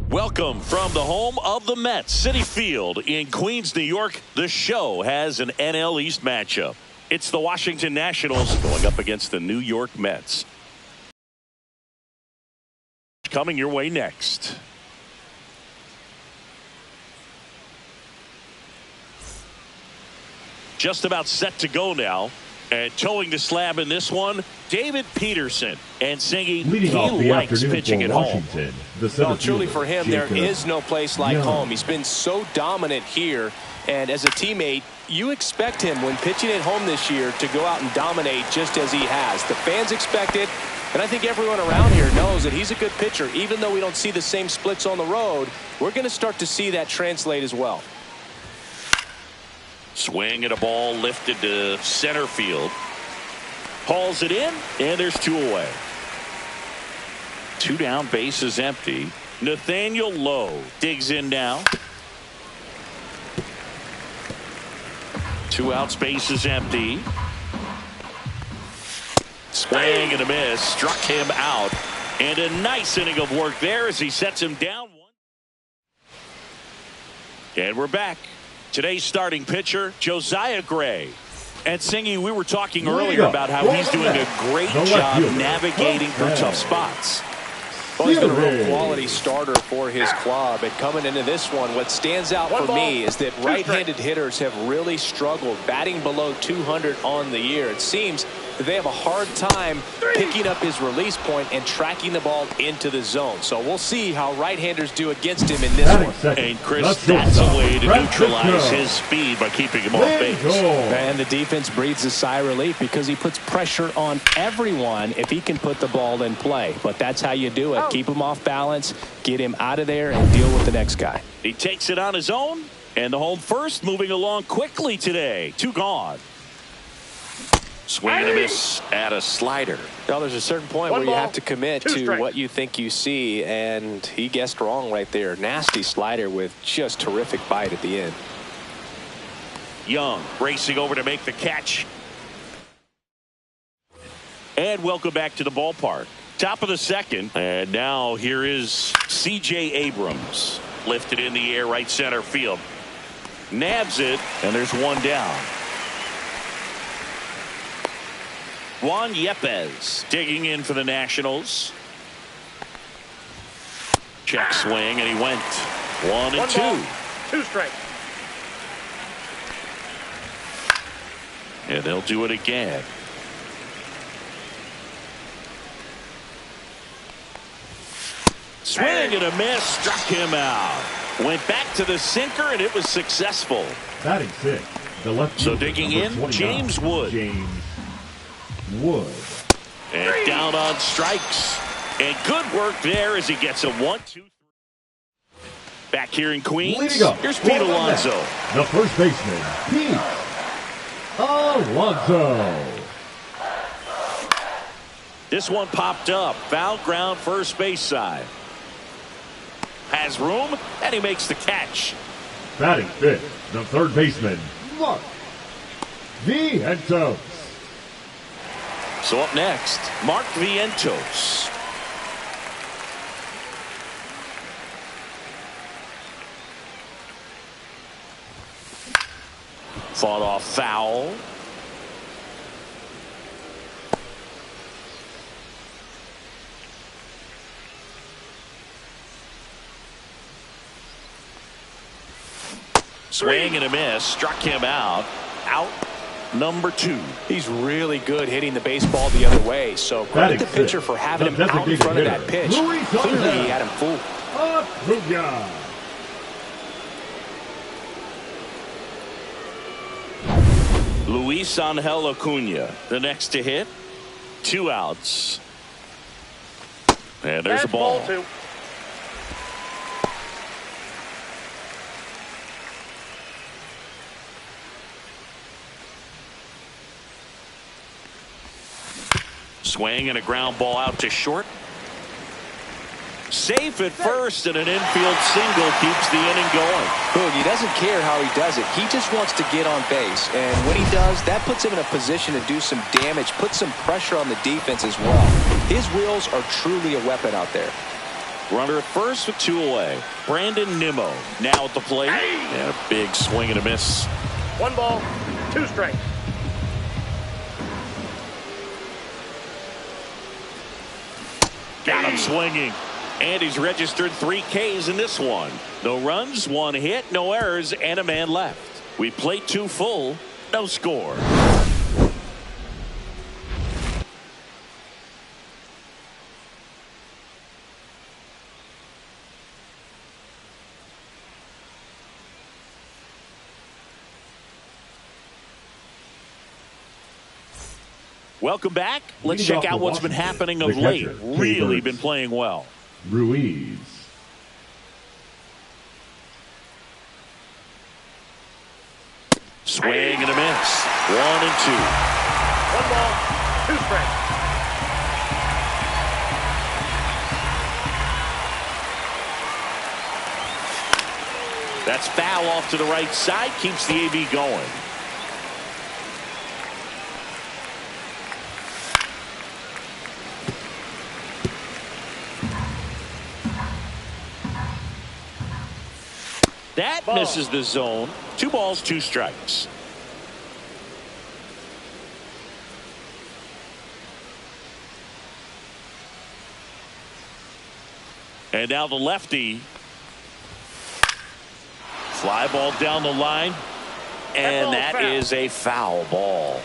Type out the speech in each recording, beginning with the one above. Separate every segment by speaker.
Speaker 1: Welcome from the home of the Mets, Citi Field in Queens, New York. The show has an NL East matchup. It's the Washington Nationals going up against the New York Mets. Coming your way next. Just about set to go now. And towing the slab in this one, David Peterson. And Singy, he likes pitching at home.
Speaker 2: Well, truly for him, there is no place like home. He's been so dominant here. And as a teammate, you expect him when pitching at home this year to go out and dominate just as he has. The fans expect it. And I think everyone around here knows that he's a good pitcher. Even though we don't see the same splits on the road, we're going to start to see that translate as well.
Speaker 1: Swing at a ball lifted to center field. Hauls it in, and there's two away. Two down, base is empty. Nathaniel Lowe digs in now. Two outs, base is empty. Swing and a miss, struck him out. And a nice inning of work there as he sets him down one. And we're back. Today's starting pitcher, Josiah Gray. And Singy, we were talking earlier about how he's doing a great job navigating through tough spots.
Speaker 2: Well, he's been a real quality starter for his club. And coming into this one, what stands out for me is that right-handed hitters have really struggled, batting below 200 on the year. It seems that they have a hard time picking up his release point and tracking the ball into the zone. So we'll see how right-handers do against him in this one.
Speaker 1: And Chris, that's a way to neutralize his speed by keeping him off base.
Speaker 2: And the defense breathes a sigh of relief because he puts pressure on everyone if he can put the ball in play. But that's how you do it. Keep him off balance, get him out of there, and deal with the next guy.
Speaker 1: He takes it on his own, and the home first moving along quickly today. Two gone. Swing and a miss at a slider.
Speaker 2: Now there's a certain point where you have to commit to what you think you see, and he guessed wrong right there. Nasty slider with just terrific bite at the end.
Speaker 1: Young racing over to make the catch. And welcome back to the ballpark. Top of the second, and now here is C.J. Abrams. Lifted in the air, right center field. Nabs it, and there's one down. Juan Yepez digging in for the Nationals. Check swing, and he went 1-2.
Speaker 3: Two strikes.
Speaker 1: And they'll do it again. Swing and a miss, struck him out. Went back to the sinker, and it was successful.
Speaker 4: Batting six, the left.
Speaker 1: So digging in, James Wood. And down on strikes. And good work there as he gets a 1-2-3. Back here in Queens, here's Pete Alonso.
Speaker 4: The first baseman, Pete Alonso.
Speaker 1: This one popped up. Foul ground, first base side. Has room, and he makes the catch.
Speaker 4: Batting fifth, the third baseman, Mark Vientos.
Speaker 1: So up next, Mark Vientos. Fought off foul. Swing and a miss, struck him out. Out number 2.
Speaker 2: He's really good hitting the baseball the other way. So credit the pitcher for having him out in front of that pitch. Clearly he had him fooled.
Speaker 1: Luis Angel Acuna, the next to hit. 2 outs. And there's a ball. Swing and a ground ball out to short. Safe at first, and an infield single keeps the inning going.
Speaker 2: Boog, he doesn't care how he does it. He just wants to get on base. And when he does, that puts him in a position to do some damage, put some pressure on the defense as well. His wheels are truly a weapon out there.
Speaker 1: Runner at first with 2 away. Brandon Nimmo now at the plate. And a big swing and a miss.
Speaker 3: 1 ball, 2 strikes.
Speaker 1: Got him swinging. And he's registered 3 Ks in this one. No runs, 1 hit, no errors, and a man left. We played 2 full, no score. Welcome back. Let's check out what's been happening of late. Really been playing well.
Speaker 4: Ruiz.
Speaker 1: Swing and a miss. 1 and 2.
Speaker 3: 1 ball, 2 strikes.
Speaker 1: That's foul off to the right side. Keeps the AB going. That misses the zone. 2 balls, 2 strikes. And now the lefty. Fly ball down the line. And that is a foul ball.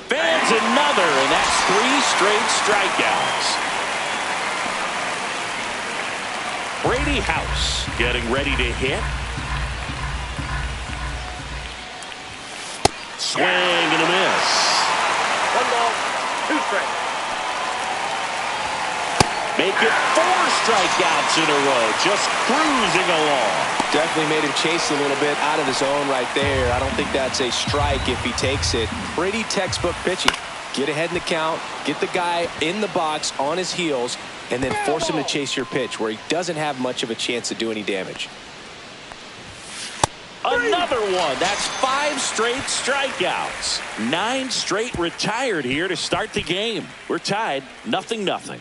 Speaker 1: Fans another, and that's 3 straight strikeouts. Brady House getting ready to hit. Swing and a miss.
Speaker 3: 1 ball, 2 strikes.
Speaker 1: Make it 4 strikeouts in a row. Just cruising along.
Speaker 2: Definitely made him chase a little bit out of the zone right there. I don't think that's a strike if he takes it. Pretty textbook pitching. Get ahead in the count, get the guy in the box on his heels, and then force him to chase your pitch where he doesn't have much of a chance to do any damage.
Speaker 1: Another one. That's 5 straight strikeouts. 9 straight retired here to start the game. We're tied 0-0.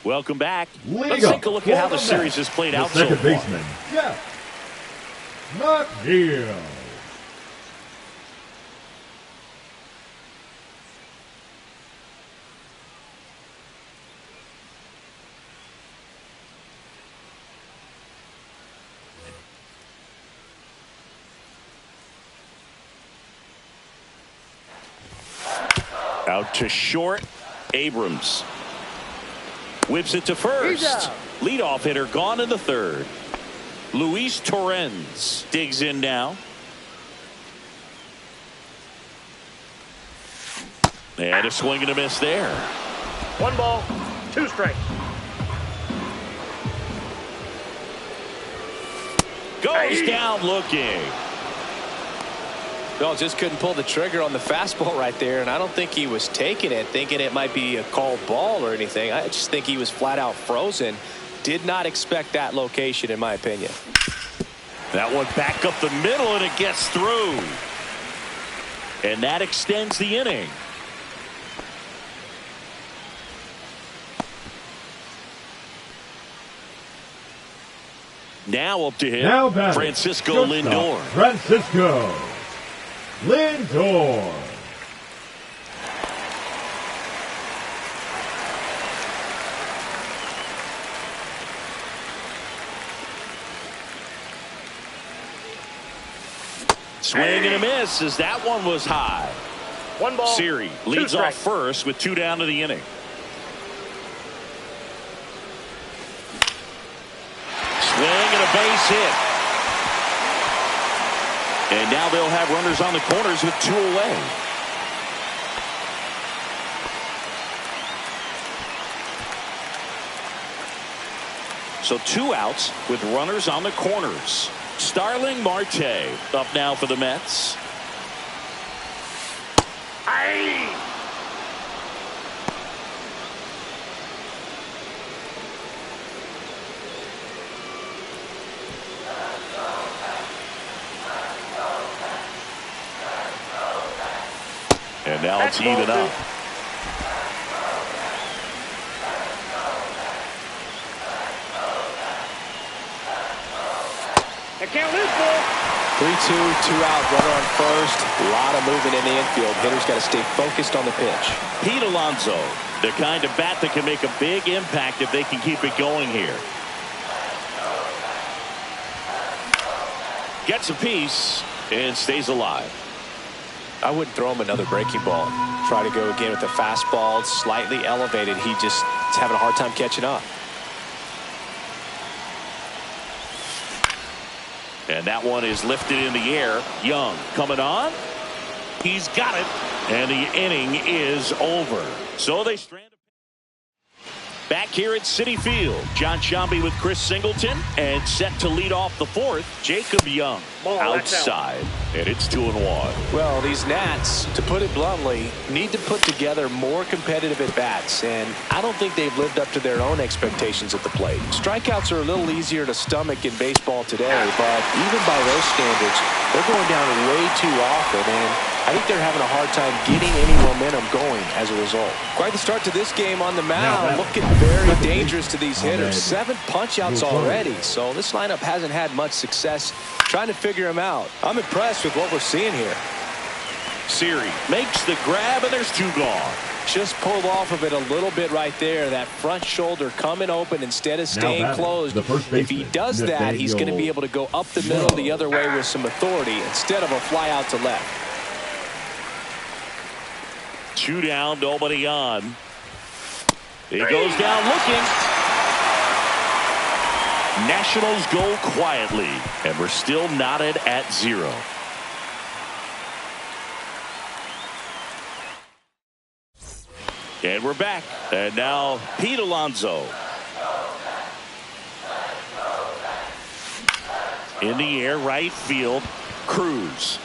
Speaker 1: Welcome back. Let's take a look at how the series has played out so far.
Speaker 4: Second baseman, Jeff McNeil.
Speaker 1: Out to short. Abrams whips it to first. Leadoff hitter gone in the 3rd. Luis Torrens digs in now. And a swing and a miss there.
Speaker 3: 1 ball, 2 strikes.
Speaker 1: Goes down looking.
Speaker 2: Well, just couldn't pull the trigger on the fastball right there, and I don't think he was taking it, thinking it might be a called ball or anything. I just think he was flat out frozen. Did not expect that location, in my opinion.
Speaker 1: That one back up the middle, and it gets through. And that extends the inning. Now up to him, Francisco Lindor.
Speaker 4: Francisco Lindor.
Speaker 1: Swing and a miss as that one was high.
Speaker 3: 1 ball.
Speaker 1: Siri leads off first with 2 down to the inning. Swing and a base hit. And now they'll have runners on the corners with 2 away. So 2 outs with runners on the corners. Starling Marte up now for the Mets. Now it's even up.
Speaker 3: The count is ball.
Speaker 2: 3-2, 2 out, runner on first. A lot of movement in the infield. Hitters got to stay focused on the pitch.
Speaker 1: Pete Alonso, the kind of bat that can make a big impact if they can keep it going here. Gets a piece and stays alive.
Speaker 2: I wouldn't throw him another breaking ball. Try to go again with the fastball, slightly elevated. He just is having a hard time catching up.
Speaker 1: And that one is lifted in the air. Young coming on. He's got it. And the inning is over. So they strand. Back here at Citi Field, John Sciambi with Chris Singleton, and set to lead off the fourth, Jacob Young. Outside, and it's 2-1.
Speaker 2: Well, these Nats, to put it bluntly, need to put together more competitive at-bats, and I don't think they've lived up to their own expectations at the plate. Strikeouts are a little easier to stomach in baseball today, but even by those standards, they're going down way too often, and I think they're having a hard time getting any momentum going as a result. Quite the start to this game on the mound. Looking very dangerous to these hitters. 7 punch-outs already, so this lineup hasn't had much success trying to figure them out. I'm impressed with what we're seeing here.
Speaker 1: Siri makes the grab, and there's 2 gone.
Speaker 2: Just pulled off of it a little bit right there. That front shoulder coming open instead of staying closed. If he does that, he's going to be able to go up the middle the other way with some authority instead of a fly out to left.
Speaker 1: 2 down, nobody on. He goes down looking. Nationals go quietly, and we're still knotted at 0. And we're back. And now Pete Alonso. In the air, right field. Cruz.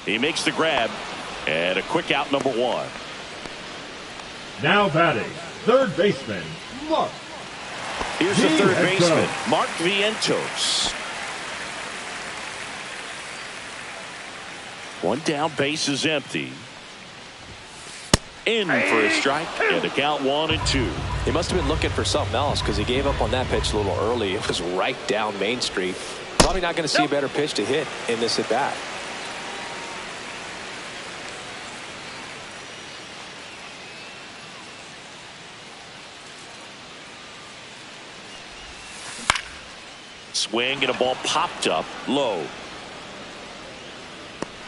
Speaker 1: He makes the grab. And a quick out, number 1.
Speaker 4: Now batting, third baseman, Mark.
Speaker 1: Here's the third baseman, Mark Vientos. 1 down, base is empty. In for a strike, and the count 1-2.
Speaker 2: He must have been looking for something else because he gave up on that pitch a little early. It was right down Main Street. Probably not going to see a better pitch to hit in this at bat.
Speaker 1: Swing and a ball popped up low.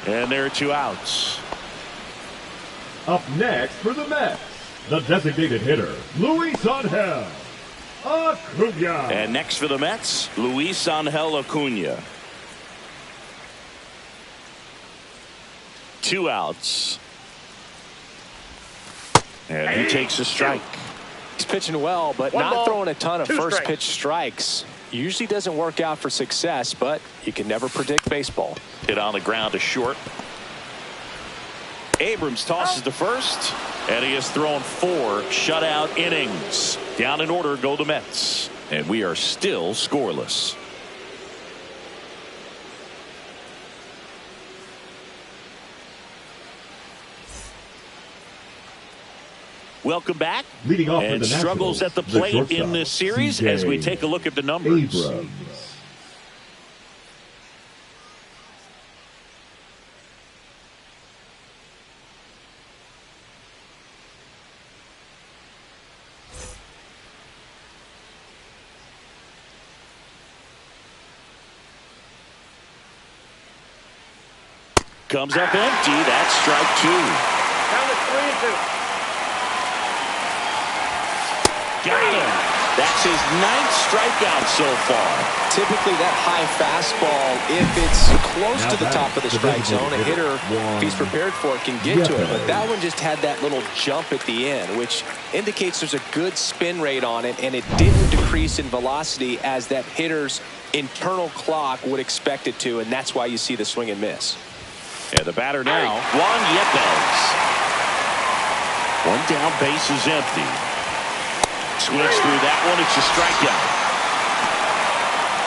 Speaker 1: And there are 2 outs.
Speaker 4: Up next for the Mets, the designated hitter, Luis Angel Acuna.
Speaker 1: And next for the Mets, Luis Angel Acuna. 2 outs. And he takes a strike.
Speaker 2: He's pitching well, but not throwing a ton of first pitch strikes. Usually doesn't work out for success, but you can never predict baseball.
Speaker 1: Hit on the ground to short. Abrams tosses to first, and he has thrown 4 shutout innings. Down in order go the Mets, and we are still scoreless. Welcome back.
Speaker 4: Leading off
Speaker 1: and
Speaker 4: for the
Speaker 1: struggles
Speaker 4: Nationals,
Speaker 1: at the plate
Speaker 4: the
Speaker 1: in this series as we take a look at the numbers.
Speaker 4: Abrams.
Speaker 1: Comes up empty. That's strike 2.
Speaker 3: Count is 3-2.
Speaker 1: Got him. That's his 9th strikeout so far.
Speaker 2: Typically that high fastball, if it's close to the top of the strike zone, a hitter, if he's prepared for it, can get to it. But that one just had that little jump at the end, which indicates there's a good spin rate on it, and it didn't decrease in velocity as that hitter's internal clock would expect it to, and that's why you see the swing and miss.
Speaker 1: And the batter now, Juan Yepez. 1 down, base is empty. Swings through that one. It's a strikeout.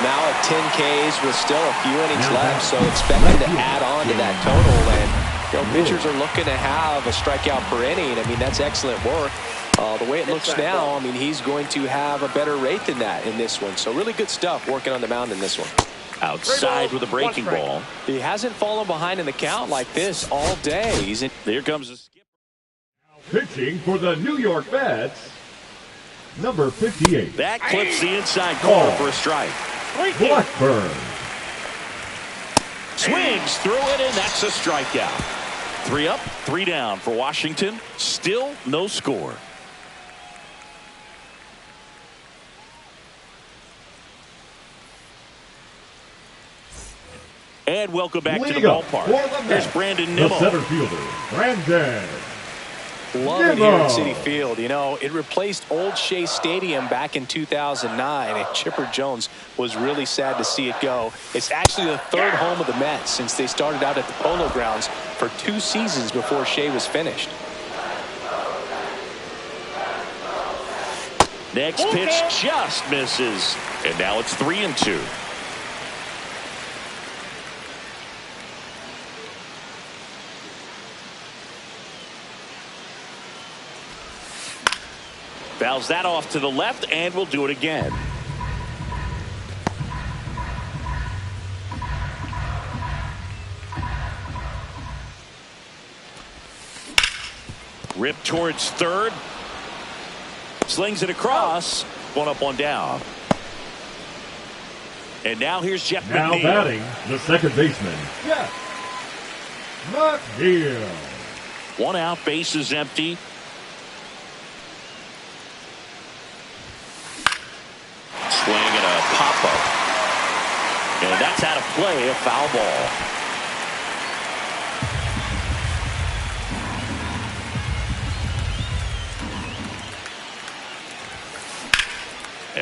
Speaker 2: Now at 10 Ks with still a few innings left, so expecting to add on to that total. And You know, pitchers are looking to have a strikeout per inning. I mean, that's excellent work. The way it looks now, I mean, he's going to have a better rate than that in this one. So really good stuff working on the mound in this one.
Speaker 1: Outside with a breaking ball.
Speaker 2: He hasn't fallen behind in the count like this all day.
Speaker 1: Here comes the skipper.
Speaker 4: Pitching for the New York Mets, number 58.
Speaker 1: That clips the inside corner for a strike.
Speaker 4: Blackburn.
Speaker 1: Swings through it, and that's a strikeout. 3 up, 3 down for Washington. Still no score. And welcome back to the ballpark. Here's Brandon Nimmo.
Speaker 4: The center fielder, Brandon.
Speaker 2: Love it here at Citi Field. You know, it replaced Old Shea Stadium back in 2009, and Chipper Jones was really sad to see it go. It's actually the 3rd home of the Mets since they started out at the Polo Grounds for 2 seasons before Shea was finished.
Speaker 1: Next pitch just misses, and now it's 3-2. Fouls that off to the left, and we'll do it again. Rip towards third. Slings it across. 1 up, 1 down. And now here's Jeff McNeil.
Speaker 4: Now batting, the second baseman, Jeff McNeil.
Speaker 1: 1 out, bases empty. Swing and a pop-up. And that's out of play, a foul ball.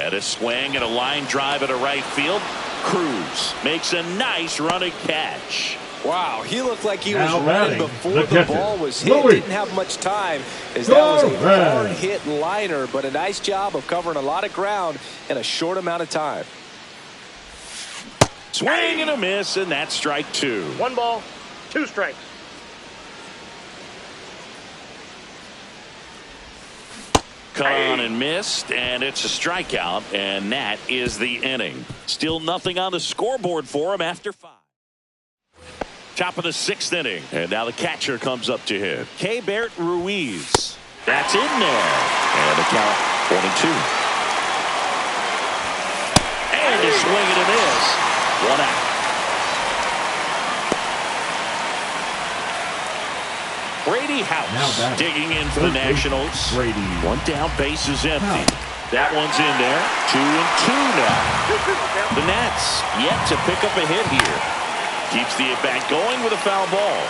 Speaker 1: And a swing and a line drive at a right field. Cruz makes a nice running catch.
Speaker 2: Wow, he looked like he was
Speaker 4: Now
Speaker 2: running
Speaker 4: batting,
Speaker 2: before
Speaker 4: the
Speaker 2: the ball was hit. Didn't have much time as that was a hard-hit liner, but a nice job of covering a lot of ground in a short amount of time.
Speaker 1: Swing and a miss, and that's strike 2.
Speaker 3: 1 ball, 2 strikes.
Speaker 1: Cut on and missed, and it's a strikeout, and that is the inning. Still nothing on the scoreboard for him after 5. Top of the 6th inning, and now the catcher comes up to him. Keibert Ruiz. That's in there. And the count 1-2. And a swing and a miss. 1 out. Brady House digging in for the Nationals.
Speaker 4: Brady.
Speaker 1: 1 down, base is empty. That one's in there. 2-2 now. The Nats yet to pick up a hit here. Keeps the at-bat going with a foul ball.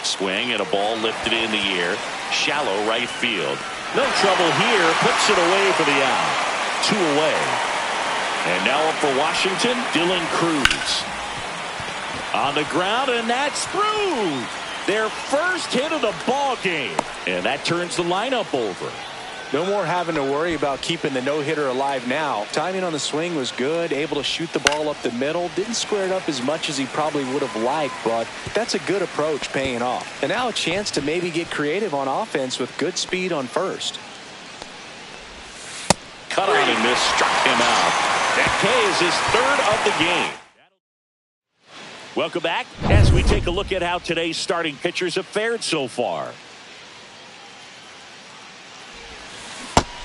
Speaker 1: Swing and a ball lifted in the air. Shallow right field. No trouble here. Puts it away for the out. 2 away. And now up for Washington, Dylan Cruz. On the ground, and that's through. Their first hit of the ball game. And that turns the lineup over.
Speaker 2: No more having to worry about keeping the no-hitter alive now. Timing on the swing was good, able to shoot the ball up the middle. Didn't square it up as much as he probably would have liked, but that's a good approach paying off. And now a chance to maybe get creative on offense with good speed on first.
Speaker 1: Cut on and miss, struck him out. That K is his 3rd of the game. Welcome back as we take a look at how today's starting pitchers have fared so far.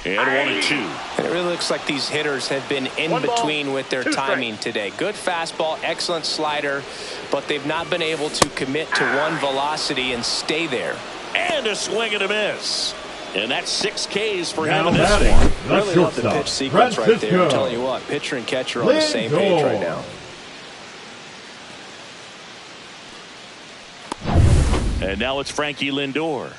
Speaker 1: And 1-2.
Speaker 2: And it really looks like these hitters have been in between with their timing today. Good fastball, excellent slider, but they've not been able to commit to one velocity and stay there.
Speaker 1: And a swing and a miss. And that's 6 Ks for him in this one.
Speaker 2: Really love the pitch sequence right there. I'm telling you what, pitcher and catcher on the same page right now.
Speaker 1: And now it's Frankie Lindor.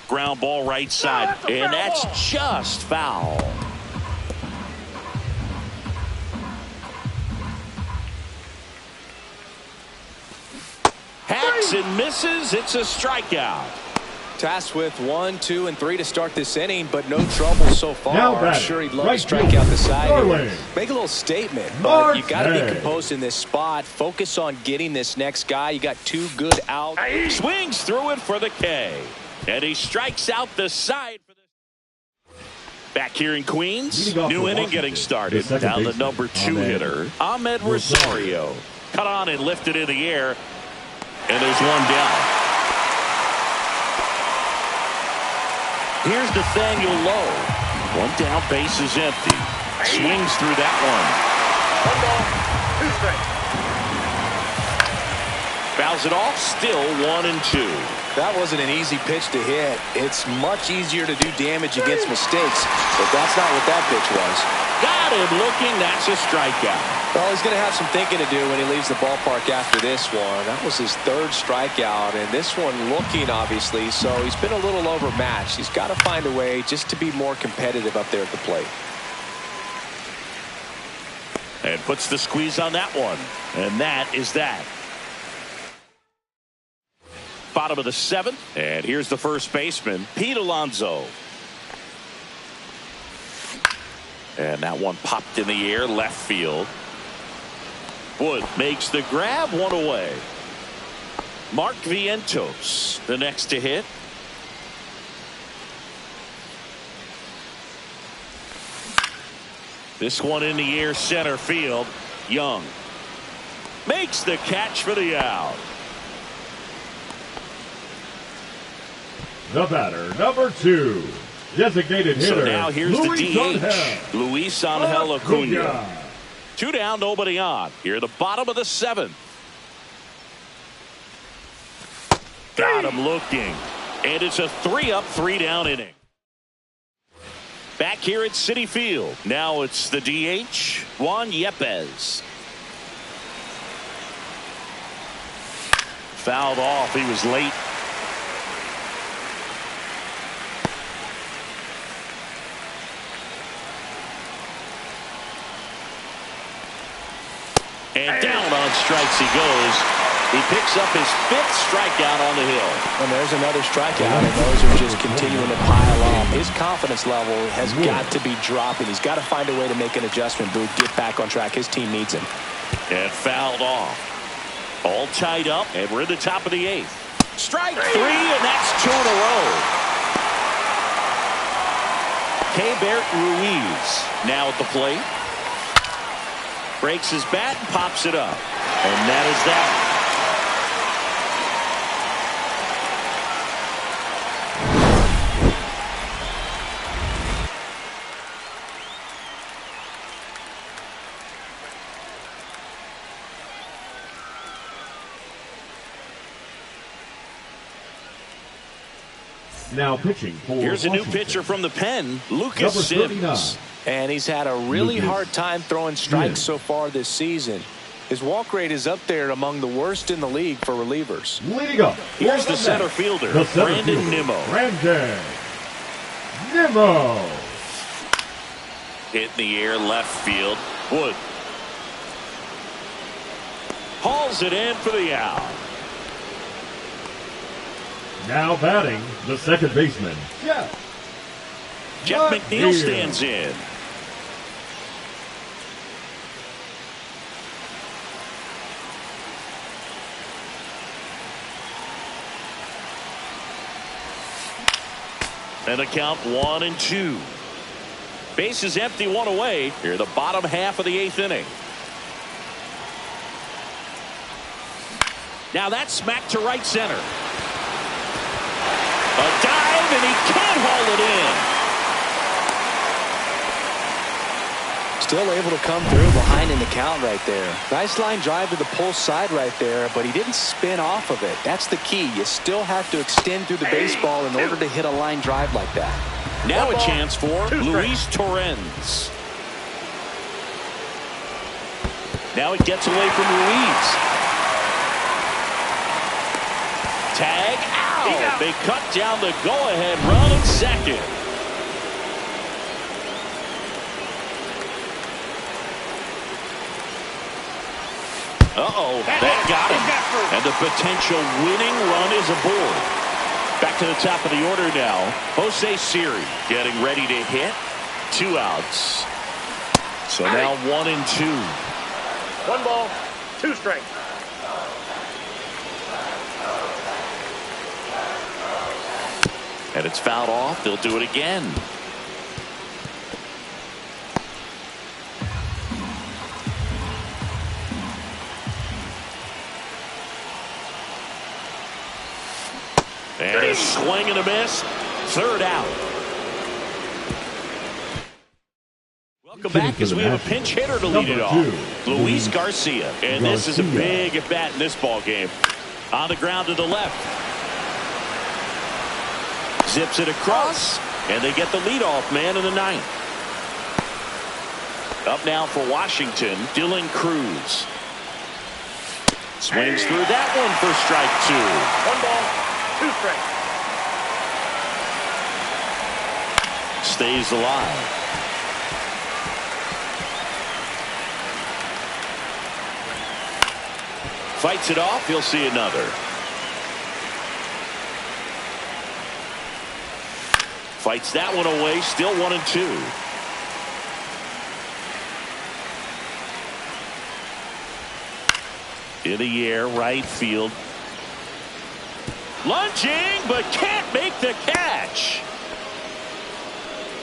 Speaker 1: Ground ball right side, and that's just foul. Hacks and misses. It's a strikeout.
Speaker 2: Tasked with 1, 2, and 3 to start this inning, but no trouble so far. I'm sure he'd love to strike out the side here. Make a little statement, but you got to be composed in this spot. Focus on getting this next guy. You got 2 good outs.
Speaker 1: Swings through it for the K. And he strikes out the side. Back here in Queens, new inning getting started. Down the number 2 hitter, Ahmed Rosario. Cut on and lifted in the air. And there's one down. Here's Nathaniel Lowe. One down, base is empty. Swings through that one.
Speaker 3: 1 ball, 2 strikes.
Speaker 1: Fouls it off, still 1 and 2.
Speaker 2: That wasn't an easy pitch to hit. It's much easier to do damage against mistakes, but that's not what that pitch was.
Speaker 1: Got him looking, that's a strikeout.
Speaker 2: Well, he's going to have some thinking to do when he leaves the ballpark after this one. That was his 3rd strikeout, and this one looking, obviously, so he's been a little overmatched. He's got to find a way just to be more competitive up there at the plate.
Speaker 1: And puts the squeeze on that one, and that is that. Bottom of the 7th, and here's the first baseman, Pete Alonso. And that one popped in the air, left field. Wood makes the grab, 1 away. Mark Vientos, the next to hit. This one in the air, center field. Young makes the catch for the out.
Speaker 4: The batter, number 2, designated hitter.
Speaker 1: So now here's
Speaker 4: Luis
Speaker 1: the DH,
Speaker 4: Angel.
Speaker 1: Luis Angel Acuna. 2 down, nobody on. Here at the bottom of the 7th. Got him looking. And it's a 3-up, 3-down inning. Back here at Citi Field. Now it's the DH, Juan Yepez. Fouled off. He was late. And down on strikes he goes. He picks up his 5th strikeout on the hill.
Speaker 2: And there's another strikeout, and those are just continuing to pile up. His confidence level has got to be dropping. He's got to find a way to make an adjustment, Booth, get back on track. His team needs him.
Speaker 1: And fouled off. All tied up, and we're in the top of the 8th. Strike 3, and that's 2 in a row. Keibert Ruiz now at the plate. Breaks his bat and pops it up. And that is that.
Speaker 4: Now pitching for
Speaker 1: Here's a new
Speaker 4: Washington.
Speaker 1: pitcher from the pen, Lucas
Speaker 4: Number 39.
Speaker 1: Sims.
Speaker 2: And he's had a really hard time throwing strikes so far this season. His walk rate is up there among the worst in the league for relievers.
Speaker 4: Leading up.
Speaker 1: Here's the center fielder, Brandon Nimmo.
Speaker 4: Brandon Nimmo.
Speaker 1: Hit in the air, left field. Wood hauls it in for the out.
Speaker 4: Now batting, the second baseman, Jeff
Speaker 1: McNeil stands in. And the count 1-2. Base is empty, 1 away. Here the bottom half of the 8th inning. Now that's smacked to right center. A dive, and he can't haul it in.
Speaker 2: Still able to come through behind in the count right there. Nice line drive to the pull side right there, but he didn't spin off of it. That's the key. You still have to extend through the baseball in order to hit a line drive like that.
Speaker 1: Now a chance for Luis Torrens. Now it gets away from Ruiz. Tag out. They cut down the go-ahead run at second. Uh-oh, that got him. And the potential winning run is aboard. Back to the top of the order now. Jose Siri getting ready to hit. 2 outs. So now 1-2.
Speaker 3: 1 ball, 2 strikes.
Speaker 1: And it's fouled off. They'll do it again. And a swing and a miss. 3rd out. Welcome back as we have a pinch hitter to lead it off. Luis Garcia. And this is a big at bat in this ball game. On the ground to the left. Zips it across. And they get the leadoff man in the 9th. Up now for Washington, Dylan Cruz. Swings through that one for strike 2.
Speaker 3: 1 ball, 2 strikes.
Speaker 1: Stays alive. Fights it off. He'll see another. Fights that one away. Still 1-2. In the air, right field. Lunging, but can't make the catch.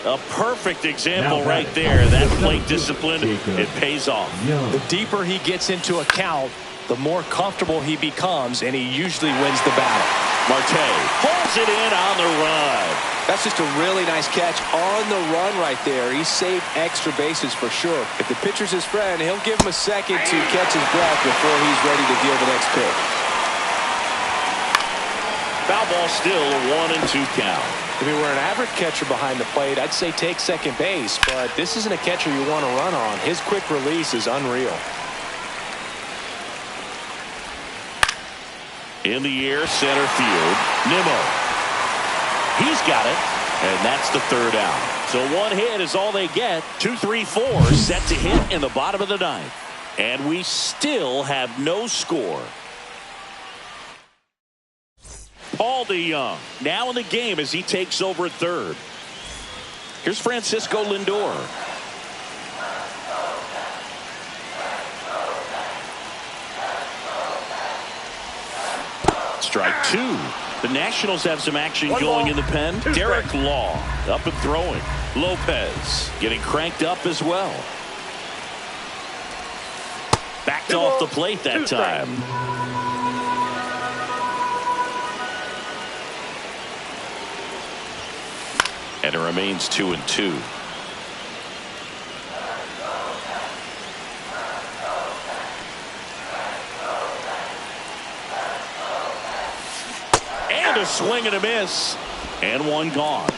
Speaker 1: A perfect example right there. That plate discipline, it pays off.
Speaker 2: The deeper he gets into a count, the more comfortable he becomes, and he usually wins the battle.
Speaker 1: Marte pulls it in on the run.
Speaker 2: That's just a really nice catch on the run right there. He saved extra bases for sure. If the pitcher's his friend, he'll give him a second to catch his breath before he's ready to deal the next pitch.
Speaker 1: Foul ball, still a 1-2 count.
Speaker 2: If he were an average catcher behind the plate, I'd say take second base, but this isn't a catcher you want to run on. His quick release is unreal.
Speaker 1: In the air, center field. Nimmo. He's got it, and that's the 3rd out. So 1 hit is all they get. 2, 3, 4 set to hit in the bottom of the 9th. And we still have no score. Paul DeYoung now in the game as he takes over at 3rd. Here's Francisco Lindor. Strike 2. The Nationals have some action going in the pen. Derek Law up and throwing. Lopez getting cranked up as well. Backed off the plate that time. And it remains 2-2. And a swing and a miss. And 1 gone.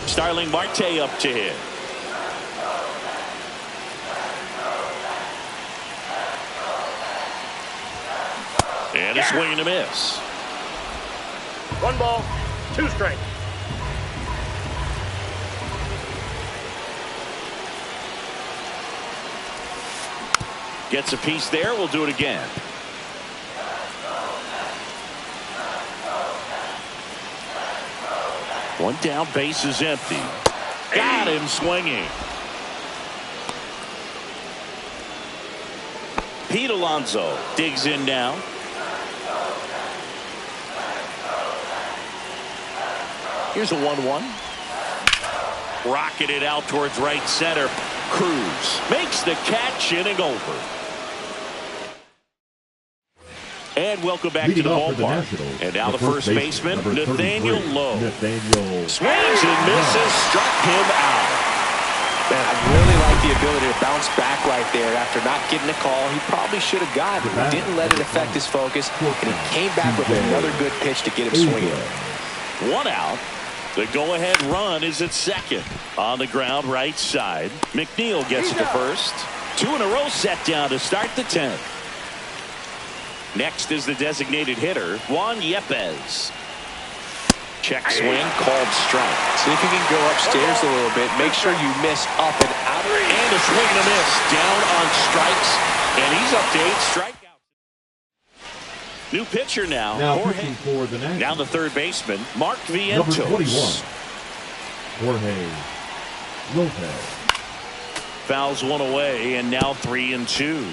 Speaker 1: Starling Marte up to hit. And a swing and a miss.
Speaker 3: 1 ball, 2 strikes.
Speaker 1: Gets a piece there. We'll do it again. One down, base is empty. Got him swinging. Pete Alonso digs in now. Here's a 1-1. Rocketed out towards right center. Cruz makes the catch, inning over. And welcome back to the ballpark. And now the first baseman, Nathaniel Lowe. Swings and misses, struck him out.
Speaker 2: Man, I really like the ability to bounce back right there after not getting a call. He probably should have gotten it. He didn't let it affect his focus, and he came back with another good pitch to get him swinging.
Speaker 1: 1 out. The go-ahead run is at 2nd. On the ground, right side. McNeil gets it to 1st. 2 in a row set down to start the 10th. Next is the designated hitter, Juan Yepez. Check swing, called strike.
Speaker 2: See if you can go upstairs a little bit. Make sure you miss up and out.
Speaker 1: And a swing and a miss. Down on strikes. And he's up to 8 strikeouts. New pitcher now.
Speaker 4: Now pitching for the Nationals.
Speaker 1: Now the third baseman, Mark
Speaker 4: Number 21,
Speaker 1: Vientos.
Speaker 4: Jorge Lopez.
Speaker 1: Fouls one away, and now 3-2.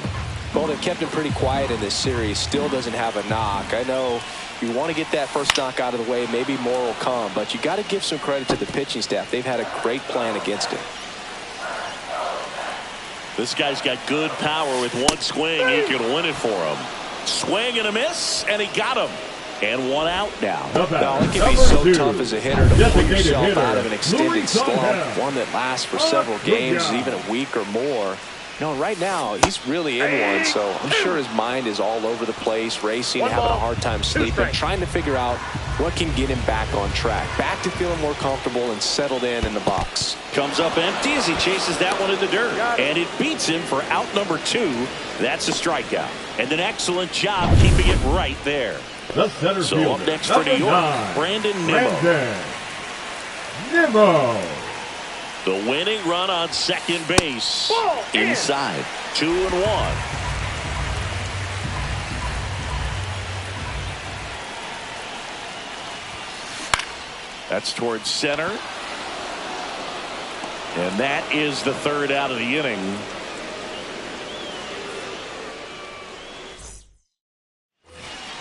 Speaker 2: Well, they've kept him pretty quiet in this series. Still doesn't have a knock. I know you want to get that first knock out of the way. Maybe more will come, but you got to give some credit to the pitching staff. They've had a great plan against him.
Speaker 1: This guy's got good power. With one swing, he can win it for him. Swing and a miss, and he got him. And one out now.
Speaker 2: Well, it can be so tough as a hitter to pull yourself out of an extended slump, one that lasts for several games, even a week or more. No, right now, he's really in one, so I'm sure his mind is all over the place, racing, having a hard time sleeping, trying to figure out what can get him back on track, back to feeling more comfortable and settled in the box.
Speaker 1: Comes up empty as he chases that one in the dirt. And it beats him for out number 2. That's a strikeout. And an excellent job keeping it right there.
Speaker 4: The center
Speaker 1: So
Speaker 4: fielder,
Speaker 1: up next for New York,
Speaker 4: 9,
Speaker 1: Brandon Nimmo.
Speaker 4: Nimmo.
Speaker 1: The winning run on second base. Inside. 2-1. That's towards center. And that is the third out of the inning.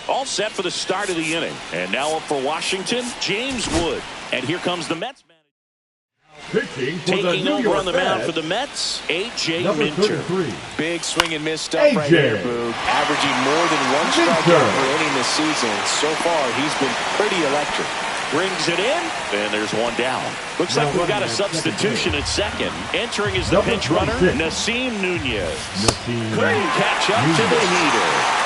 Speaker 1: All set for the start of the inning. And now up for Washington, James Wood. And here comes the Mets. Taking over on the mound for the Mets, A.J. Minter.
Speaker 2: Big swing and miss stuff right here, Boog. Averaging more than one strikeout per inning this season. So far, he's been pretty electric.
Speaker 1: Brings it in, and there's one down. Looks like we've got a substitution at second. Entering is the pinch runner, Nasim Nunez. Couldn't catch up to the heater.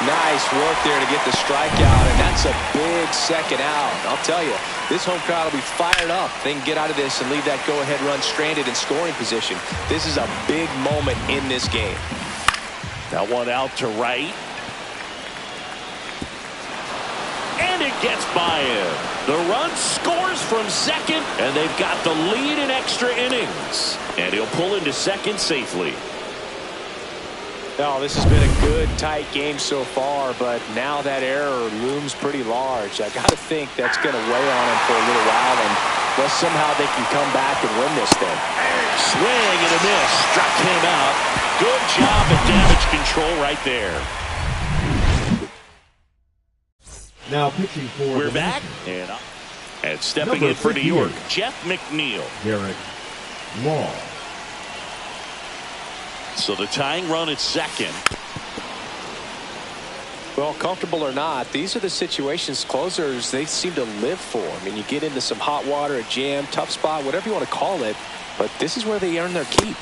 Speaker 2: Nice work there to get the strikeout, and that's a big second out. I'll tell you, this home crowd will be fired up. They can get out of this and leave that go-ahead run stranded in scoring position. This is a big moment in this game.
Speaker 1: That one out to right. And it gets by him. The run scores from second, and they've got the lead in extra innings. And he'll pull into second safely.
Speaker 2: Oh, this has been a good, tight game so far, but now that error looms pretty large. I got to think that's going to weigh on him for a little while, unless somehow they can come back and win this thing.
Speaker 1: Swing and a miss. Struck him out. Good job at damage control right there.
Speaker 4: Now pitching for
Speaker 1: We're back. And stepping in for New York, Jeff McNeil.
Speaker 4: Garrett Law.
Speaker 1: So the tying run at second.
Speaker 2: Well, comfortable or not, these are the situations closers they seem to live for. I mean, you get into some hot water, a jam, tough spot, whatever you want to call it, but this is where they earn their keep.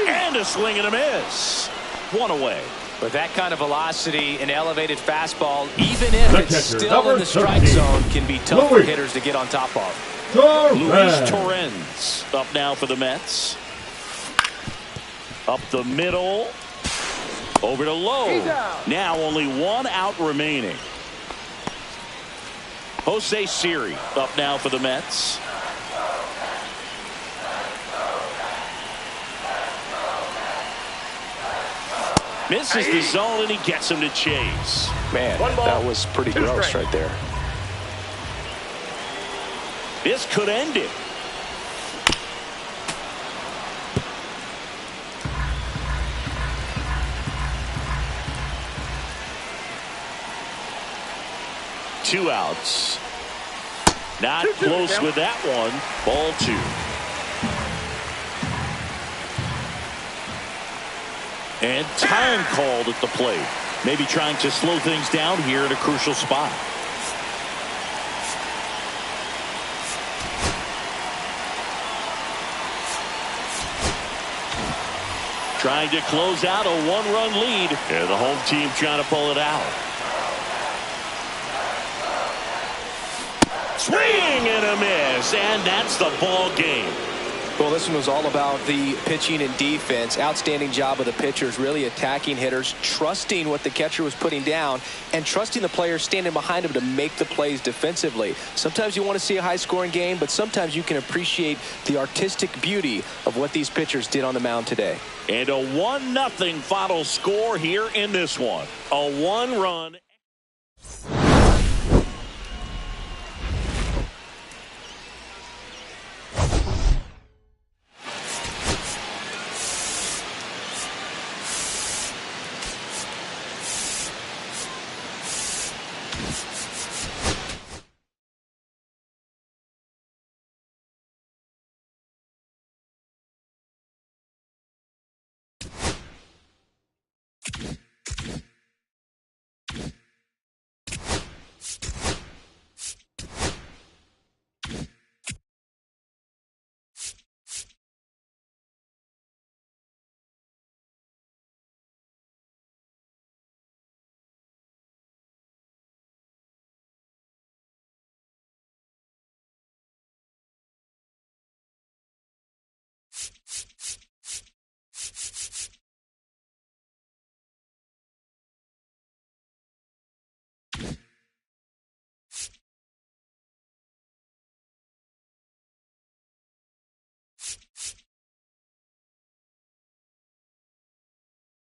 Speaker 1: And a swing and a miss. One away.
Speaker 2: With that kind of velocity, an elevated fastball, even if it's still in the strike zone, can be tough for hitters to get on top of.
Speaker 1: Luis Torrens up now for the Mets. Up the middle. Over to Lowe. Now only one out remaining. Jose Siri up now for the Mets. Misses the zone, and he gets him to chase.
Speaker 2: Man, that was pretty gross right there.
Speaker 1: This could end it. Two outs. Not close with that one. Ball 2. And time called at the plate. Maybe trying to slow things down here at a crucial spot. Trying to close out a one-run lead. And the home team trying to pull it out. Swing and a miss, and that's the ball game.
Speaker 2: Well, this one was all about the pitching and defense. Outstanding job of the pitchers, really attacking hitters, trusting what the catcher was putting down, and trusting the players standing behind him to make the plays defensively. Sometimes you want to see a high-scoring game, but sometimes you can appreciate the artistic beauty of what these pitchers did on the mound today.
Speaker 1: And a 1-0 final score here in this one. A 1-run.